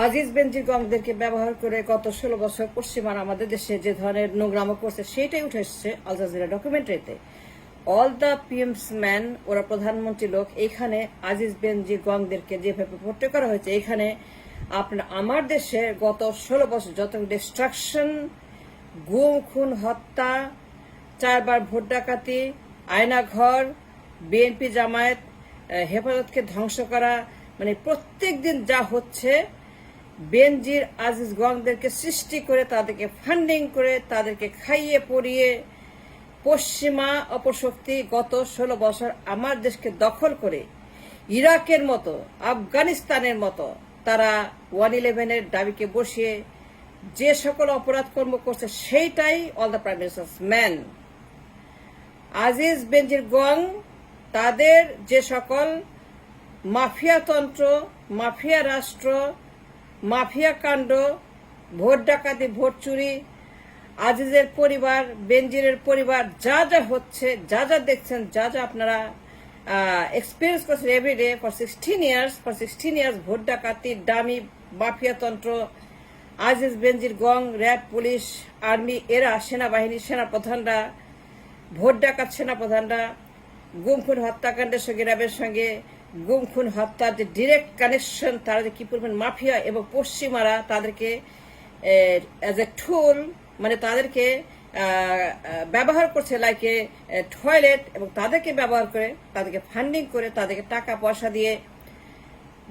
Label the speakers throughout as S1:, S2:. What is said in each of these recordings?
S1: আজিজ বেনজির গংদেরকে ব্যবহার করে গত 16 বছর পশ্চিমার আমাদের দেশে যে ধরনের নোংরামো করছে সেটাই উঠে এসছে আল জাজিরা ডকুমেন্টারিতে। অল দ্য পিএমস ম্যান, ওরা প্রধানমন্ত্রী লোক, এইখানে আজিজ বেনজির গংদেরকে যেভাবে পোর্ট্রে করা হয়েছে, এইখানে আপনার আমার দেশে গত 16 বছর যত ডিস্ট্রাকশন, গুম খুন হত্যা, 4 বার ভোট ডাকাতি, আয়নাঘর, বিএনপি জামায়াত হেফাজতকে ধ্বংস করা, মানে প্রত্যেক দিন যা হচ্ছে, বেনজির আজিজ গংদেরকে সৃষ্টি করে, তাদেরকে ফান্ডিং করে, তাদেরকে খাইয়ে পরিয়ে পশ্চিমা অপশক্তি গত 16 বছর আমার দেশকে দখল করে ইরাকের মতো, আফগানিস্তানের মতো তারা 111-এর দাবিকে বসিয়ে যে সকল অপরাধ কর্ম করছে সেইটাই all the prime ministers man. Aziz Benazir গং তাদের যে সকল মাফিয়াতন্ত্র, মাফিয়া রাষ্ট্র, মাফিয়া কাণ্ড, ভোট ডাকাতি, ভোট চুরি, আজিজের পরিবার, বেনজিরের পরিবার, যা যা হচ্ছে, যা যা দেখছেন, যা যা আপনারা এক্সপিরিয়েন্স করছেন এভরিডে ফর 16 ইয়ার্স, ভোট ডাকাতি, ডামি, মাফিয়াতন্ত্র, আজিজ বেনজির গং, র্যাব, পুলিশ, আর্মি, এরা সেনাবাহিনী, সেনাপ্রধানরা, ভোট ডাকাত সেনাপ্রধানরা, গুম খুন হত্যাকাণ্ডের সঙ্গে, র্যাবের সঙ্গে গুম খুন হত্যার যে ডিরেক্ট কানেকশন, তারা যে কি পরিমাণ মাফিয়া, এবং পশ্চিমারা তাদেরকে অ্যাজ এ টুল, মানে তাদেরকে ব্যবহার করছে লাইক এ টয়লেট, এবং তাদেরকে ব্যবহার করে, তাদেরকে ফান্ডিং করে, তাদেরকে টাকা পয়সা দিয়ে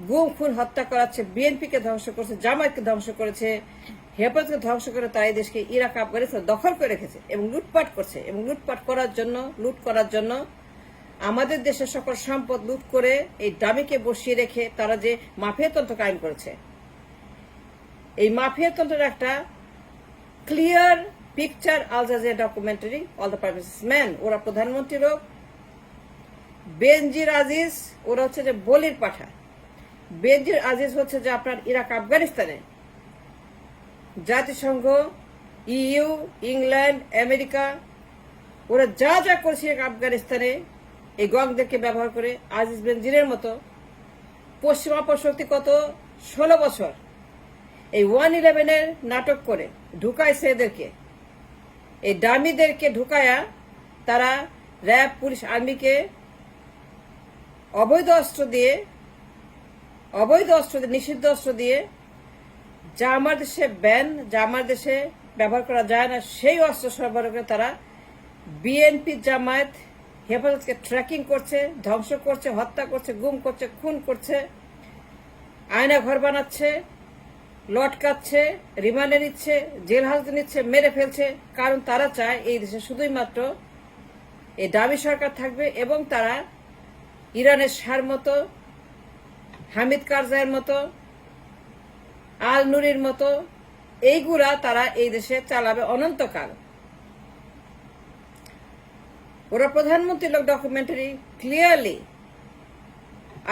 S1: গুম খুন হত্যা করাচ্ছে, বিএনপিকে ধ্বংস করছে, জামায়াতকে ধ্বংস করেছে, হেফাজতকে ধ্বংস করে, তারা এই দেশকে ইরাক আফগানিস্তান দখল করে রেখেছে এবং লুটপাট করছে, এবং লুট করার জন্য আমাদের দেশের সকল সম্পদ লুট করে এই দামিকে বসিয়ে রেখে তারা যে মাফিয়াতন্ত্র কায়েম করেছে, এই মাফিয়াতন্ত্রের একটা clear picture Al Jazeera documentary all the prime ministers man. ওরা প্রধানমন্ত্রী লোক, বেনজির আজিজ ওরা হচ্ছে যে বলির পাঠা। বেনজির আজিজ হচ্ছে যে আপনার ইরাক আফগানিস্তানে জাতিসংঘ, ইইউ, ইংল্যান্ড, আমেরিকা, ওরা যা যা করছে আফগানিস্তানে এই গংদেরকে ব্যবহার করে, আজিজ বেনজিরের মতো পশ্চিমা শক্তি কত 16 বছর এই 111-এর নাটক করে ঢুকাইছে এদেরকে, এই ডামিদেরকে ঢুকায়া তারা র্যাব, পুলিশ, আর্মিকে অবৈধ অস্ত্র দিয়ে, নিষিদ্ধ অস্ত্র দিয়ে, যা আমার দেশে ব্যান, যা আমার দেশে ব্যবহার করা যায় না, সেই অস্ত্র সরবরাহ করে তারা বিএনপি, জামায়াত, হেফাজতকে ট্র্যাকিং করছে, ধ্বংস করছে, হত্যা করছে, গুম করছে, খুন করছে, আয়না ঘর বানাচ্ছে, লটকাচ্ছে, রিমান্ডে নিচ্ছে, জেল হাজতে নিচ্ছে, মেরে ফেলছে। কারণ তারা চায় এই দেশে শুধুই মাত্র এই দামি সরকার থাকবে, এবং তারা ইরানের শাহর মতো, হামিদ কারজাইয়ের মতো, আল নুরির মতো এইগুলা তারা এই দেশে চালাবে অনন্তকাল। ওরা প্রধানমন্ত্রী লোক documentary clearly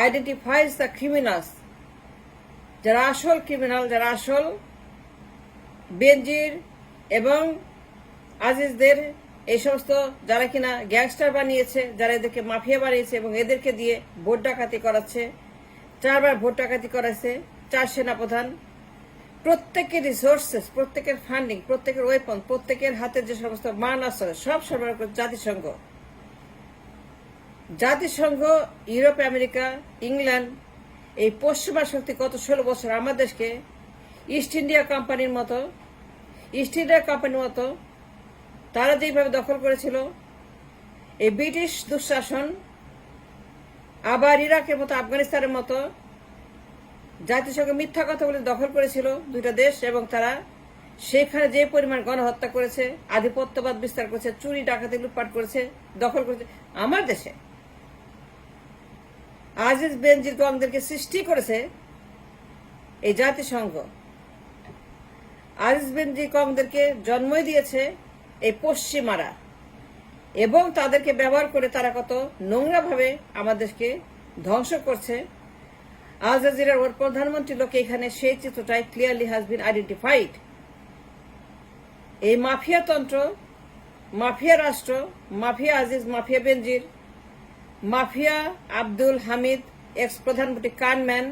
S1: identifies the criminals, যারা আসল ক্রিমিনাল, যারা আসল বেনজির এবং আজিজদের এই সমস্ত যারা কিনা গ্যাংস্টার বানিয়েছে, যারা এদেরকে মাফিয়া বানিয়েছে এবং এদেরকে দিয়ে ভোট ডাকাতি করাচ্ছে, 4 বার ভোট ডাকাতি করাচ্ছে, 4 সেনাপ্রধান, প্রত্যেকের রিসোর্সেস, প্রত্যেকের ফান্ডিং, প্রত্যেকের ওয়েপন, প্রত্যেকের হাতে যে সমস্ত মারণাস্ত্র সব সরবরাহ করে জাতিসংঘ, ইউরোপ, আমেরিকা, ইংল্যান্ড, এই পশ্চিমা শক্তি গত 16 বছর আমার দেশকে ইস্ট ইন্ডিয়া কোম্পানির মতো তারা যেভাবে দখল করেছিল, এই ব্রিটিশ দুঃশাসন, আবার ইরাকের মতো, আফগানিস্তানের মতো জাতিসংঘ মিথ্যা কথা বলে দখল করেছিল 2টা দেশ, এবং তারা সেখানে যে পরিমাণ গণহত্যা করেছে, আধিপত্যবাদ বিস্তার করেছে, চুরি ডাকাতি লুটপাট করেছে, দখল করেছে আমার দেশে। আজিজ বেনজির গংদেরকে সৃষ্টি করেছে এই জাতিসংঘ, আজিজ বেনজির গংদেরকে জন্মই দিয়েছে এই পশ্চিমারা, এবং তাদেরকে ব্যবহার করে তারা কত নোংরাভাবে আমাদেরকে ধ্বংস করছে। আল জাজিরার ওর প্রধানমন্ত্রী লোক এখানে সেই চিত্রটাই ক্লিয়ারলি হ্যাজ বিন আইডেন্টিফাইড। এই মাফিয়াতন্ত্র, মাফিয়া রাষ্ট্র, মাফিয়া আজিজ, মাফিয়া বেনজির, মাফিয়া আব্দুল হামিদ, এক্স প্রধানমন্ত্রী কানম্যান,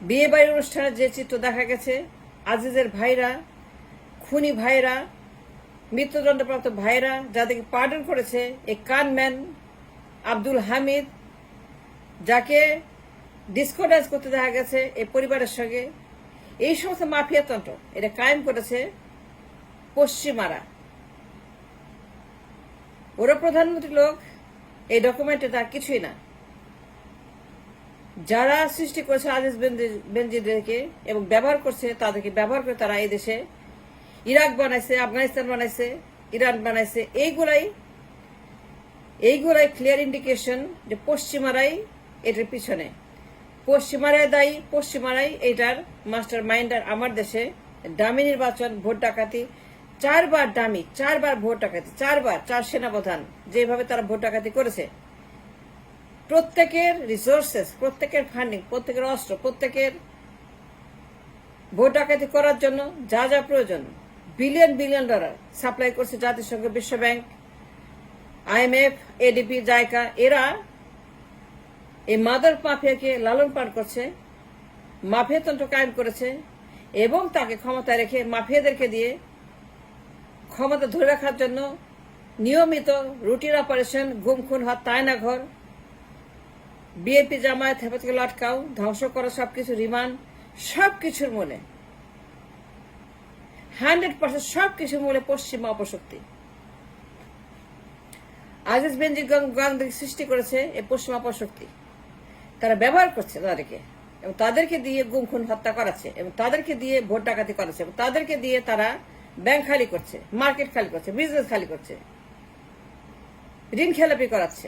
S1: বিয়ে বাড়ির অনুষ্ঠানে যে চিত্র দেখা গেছে, আজিজের ভাইরা, খুনি ভাইরা, মৃত্যুদণ্ডপ্রাপ্ত ভাইরা যাদেরকে পার্ডন করেছে, এই কানম্যান আব্দুল হামিদ, যাকে ডিসকো ডান্স করতে দেখা গেছে এই পরিবারের সঙ্গে, এই সমস্ত মাফিয়াতন্ত্র এটা কায়েম করেছে পশ্চিমারা। ওরা প্রধানমন্ত্রী লোক, এই ডকুমেন্টে তার কিছুই না। যারা সৃষ্টি করেছে আজিজ বেনজিরদেরকে এবং ব্যবহার করছে, তাদেরকে ব্যবহার করে তারা এই দেশে ইরাক বানাইছে, আফগানিস্তান বানাইছে, ইরান বানাইছে। এইগুলাই ক্লিয়ার ইন্ডিকেশন যে পশ্চিমারাই এটার পিছনে, পশ্চিমারাই দায়ী, পশ্চিমারাই এটার মাস্টার মাইন্ডার। আমার দেশে ডামি নির্বাচন, ভোট ডাকাতি, 4 বার ডামি, 4 বার ভোট ডাকাতি, 4 বার 4 সেনাপ্রধান যেভাবে তারা ভোট ডাকাতি করেছে, প্রত্যেকের রিসোর্সেস, প্রত্যেকের ফান্ডিং, প্রত্যেকের অস্ত্র, প্রত্যেকের ভোট ডাকাতি করার জন্য যা যা প্রয়োজন বিলিয়ন বিলিয়ন ডলার সাপ্লাই করছে জাতিসংঘ, বিশ্ব ব্যাংক, IMF, ADB, জাইকা। এরা এই মাদার মাফিয়াকে লালন পালন করছে, মাফিয়াতন্ত্র কায়েম করেছে এবং তাকে ক্ষমতায় রেখে মাফিয়াদেরকে দিয়ে ক্ষমতা ধরে রাখার জন্য নিয়মিত রুটিন অপারেশন, গুম খুন, হত্যা, আয়নাঘর, বিএনপি জামায়াত হেফাজতকে লটকাও, ধ্বংস করা, সবকিছু রিমান্ড, সবকিছুর মূলে 100% সবকিছুর মূলে পশ্চিমা অপশক্তি। আজিজ বেনজির গান্ধী সৃষ্টি করেছে এই পশ্চিমা অপশক্তি। তারা ব্যবহার করছে তাদেরকে এবং তাদেরকে দিয়ে গুম খুন হত্যা করাচ্ছে এবং তাদেরকে দিয়ে ভোট ডাকাতি করাচ্ছে এবং তাদেরকে দিয়ে তারা ব্যাংক খালি করছে, মার্কেট খালি করছে, বিজনেস খালি করছে, ঋণ খেলাপি করাচ্ছে।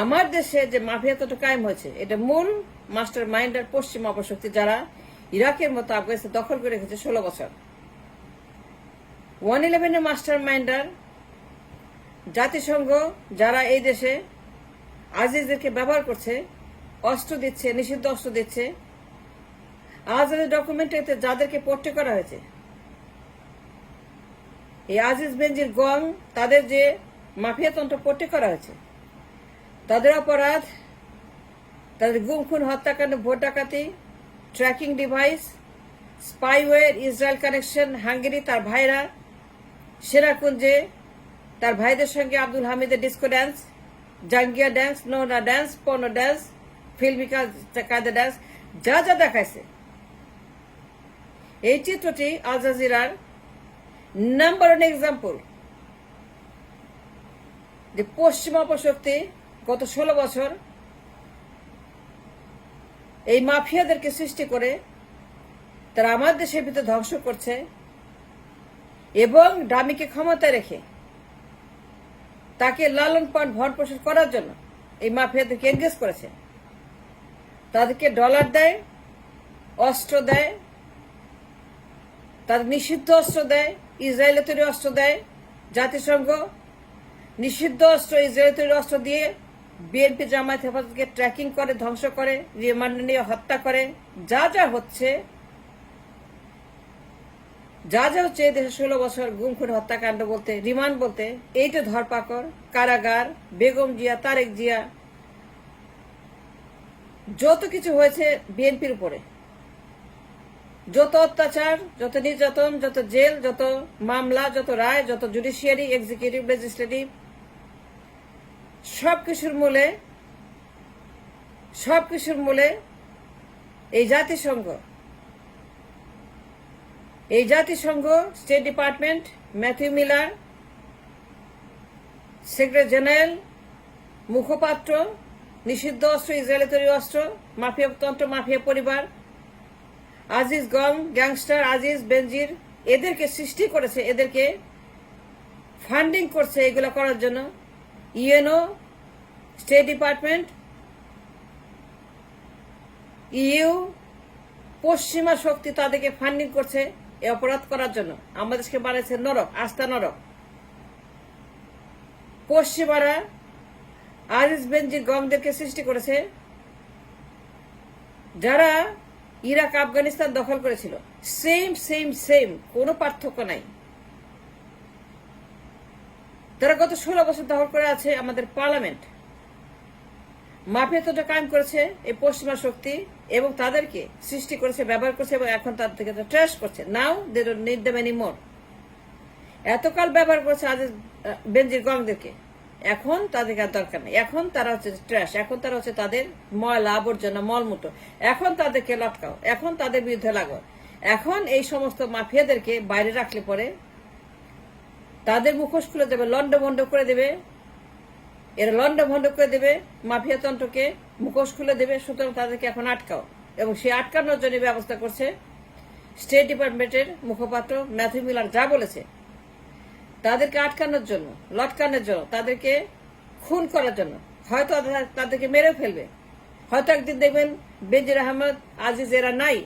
S1: আমার দেশে যে মাফিয়াতন্ত্র কায়েম হয়েছে, এটা মূল মাস্টার মাইন্ডার পশ্চিমা অপশক্তি, যারা ইরাকের মতো আফগানিস্তান দখল করে রেখেছে 16 বছর। 111 মাস্টার মাইন্ডার জাতিসংঘ, যারা এই দেশে আজিজদেরকে ব্যবহার করছে, অস্ত্র দিচ্ছে, নিষিদ্ধ অস্ত্র দিচ্ছে। আজাদের ডকুমেন্টে যাদেরকে পোর্ট্রে করা হয়েছে, এই আজিজ বেনজির গং, তাদের যে মাফিয়াতন্ত্র পোর্ট্রে করা হয়েছে, তাদের অপরাধ, তাদের গুম খুন, হত্যাকাণ্ড, ভোট ডাকাতি, tracking device, spyware, Israel connection, Hungary, তার ভাইরা সেরাকুঞ্জে তার ভাইদের সঙ্গে আব্দুল হামিদের ডিসকো ড্যান্স, জাঙ্গিয়া ড্যান্স, নোনা ড্যান্স, পর্নো ড্যান্স, ফিল্মি কায়দা ড্যান্স, যা যা দেখাইছে। এই চিত্রটি আল জাজিরার নাম্বার 1 এক্সাম্পল যে পশ্চিমা অপশক্তি গত 16 বছর এই মাফিয়াদেরকে সৃষ্টি করে তারা আমার দেশের ভিতরে ধ্বংস করছে এবং ডামিকে ক্ষমতায় রেখে তাকে লালন পালন ভরণ পোষণ করার জন্য এই মাফিয়াদেরকে এনগেজ করেছে। তাদেরকে ডলার দেয়, অস্ত্র দেয়, তাদের নিষিদ্ধ অস্ত্র দেয়, ইসরায়েলের তৈরি অস্ত্র দেয়। জাতিসংঘ নিষিদ্ধ অস্ত্র, ইসরায়েলের তৈরি অস্ত্র দিয়ে বিএনপি জামায়াত হেফাজতকে ট্র্যাকিং করে, ধ্বংস করে, রিমান্ডে নিয়ে হত্যা করে। যা যা হচ্ছে এই দেশে 16 বছর গুম খুন হত্যাকাণ্ড বলতে, রিমান্ড বলতে, এইটা ধরপাকড়, কারাগার, বেগম জিয়া, তারেক জিয়া, যত কিছু হয়েছে বিএনপির উপরে, যত অত্যাচার, যত নির্যাতন, যত জেল, যত মামলা, যত রায়, যত জুডিশিয়ারি, এক্সিকিউটিভ, লেজিসলেটিভ, সবকিছুর মূলে এই জাতিসংঘ, state department, Matthew Miller, secretary general, মুখপাত্র, নিষিদ্ধ অস্ত্র, ইসরায়েলের তৈরি অস্ত্র, মাফিয়াতন্ত্র, মাফিয়া পরিবার, আজিজ গং, গ্যাংস্টার আজিজ বেনজির, এদেরকে সৃষ্টি করেছে, এদেরকে ফান্ডিং করছে এগুলো করার জন্য। ইউএনও, স্টেট ডিপার্টমেন্ট, ইউ, পশ্চিমা শক্তি তাদেরকে ফান্ডিং করছে এই অপরাধ করার জন্য। আমাদেরকে বানাইছে নরক, আস্থা নরক। পশ্চিমারা আজিজ বেনজির গংদেরকে সৃষ্টি করেছে, যারা ইরাক, আফগানিস্তান দখল করেছিল। সেম, কোনো পার্থক্য নাই। তারা গত 16 বছর দখল করে আছে আমাদের পার্লামেন্ট। মাফিয়াতন্ত্র কায়েম করেছে এই পশ্চিমা শক্তি। এবং তাদেরকে সৃষ্টি করেছে, ব্যবহার করছে এবং এখন তাদের থেকে ট্র্যাশ করছে। Now they don't need them anymore. এতকাল ব্যবহার করছে আজিজ বেনজির গংদেরকে, এখন তাদেরকে আর দরকার নেই। এখন তারা হচ্ছে ট্র্যাশ, এখন তারা হচ্ছে তাদের ময়লা আবর্জনা মলমূত্র। এখন তাদেরকে লটকাও, এখন তাদের বিরুদ্ধে লাগাও। এখন এই সমস্ত মাফিয়াদেরকে বাইরে রাখলে পরে তাদের মুখোশ খুলে দেবে, লন্ডভন্ড করে দেবে, এরা লন্ডভন্ড করে দেবে, মাফিয়া তন্ত্রকে মুখোশ খুলে দেবে। সুতরাং তাদেরকে এখন আটকাও, এবং সে আটকানোর জন্য ব্যবস্থা করছে স্টেট ডিপার্টমেন্টের মুখপাত্র ম্যাথিউ মিলার যা বলেছে, তাদেরকে আটকানোর জন্য, লটকানোর জন্য, তাদেরকে খুন করার জন্য। হয়তো তাদেরকে মেরে ফেলবে, হয়তো একদিন দেখবেন বেনজির আহমেদ, আজিজ এরা নাই,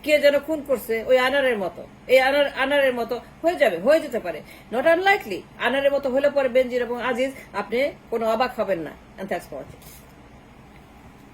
S1: কে যেন খুন করছে ওই আনারের মতো, এই আনারের মতো হয়ে যেতে পারে। নট আনলাইকলি আনারের মতো হলে পরে বেনজির এবং আজিজ আপনি কোনো অবাক হবেন না। Thanks for watching.